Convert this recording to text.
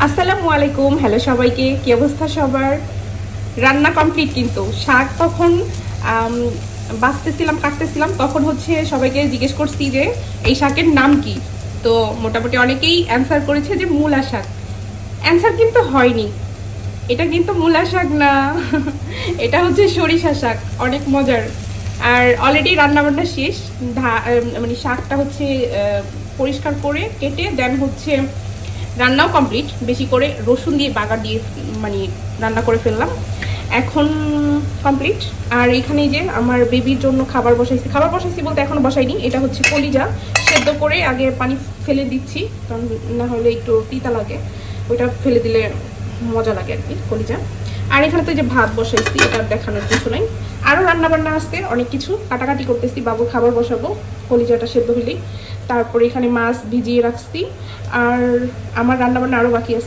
আসসালামু আলাইকুম, হ্যালো সবাইকে, কি অবস্থা সবার? রান্না কমপ্লিট, কিন্তু শাক তখন আম, বাছতেছিলাম, কাটতেছিলাম, তখন হচ্ছে সবাইকে জিজ্ঞেস করছি যে এই শাকের নাম কি। তো মোটামুটি অনেকেই অ্যান্সার করেছে যে মূলা শাক। অ্যান্সার কিন্তু হয়নি, এটা কিন্তু মূলা শাক না। এটা হচ্ছে সরিষা শাক, অনেক মজার। আর অলরেডি রান্নাবান্না শেষ। মানে শাকটা হচ্ছে পরিষ্কার করে কেটে দেন হচ্ছে রান্নাও কমপ্লিট, বেশি করে রসুন দিয়ে বাগার দিয়ে মানে রান্না করে ফেললাম। এখন কমপ্লিট। আর এখানে যে আমার বেবির জন্য খাবার বসাইছি বলতে এখনো বসাইনি। এটা হচ্ছে কলিজা, সেদ্ধ করে আগে পানি ফেলে দিচ্ছি, কারণ না হলে একটু তিতা লাগে, ওইটা ফেলে দিলে মজা লাগে আর কি, কলিজা। আর এখানে তো যে ভাত বসাইছি, এটা দেখানোর কিছু নাই। আরও রান্নাবান্না আসতে অনেক কিছু কাটাকাটি করতেছি, বাবুর খাবার বসাবো কলিজাটা সেদ্ধ হলেই। তারপরে এখানে মাছ ভিজিয়ে রাখছি। আর আমার রান্নাবান্না আরও বাকি আছে।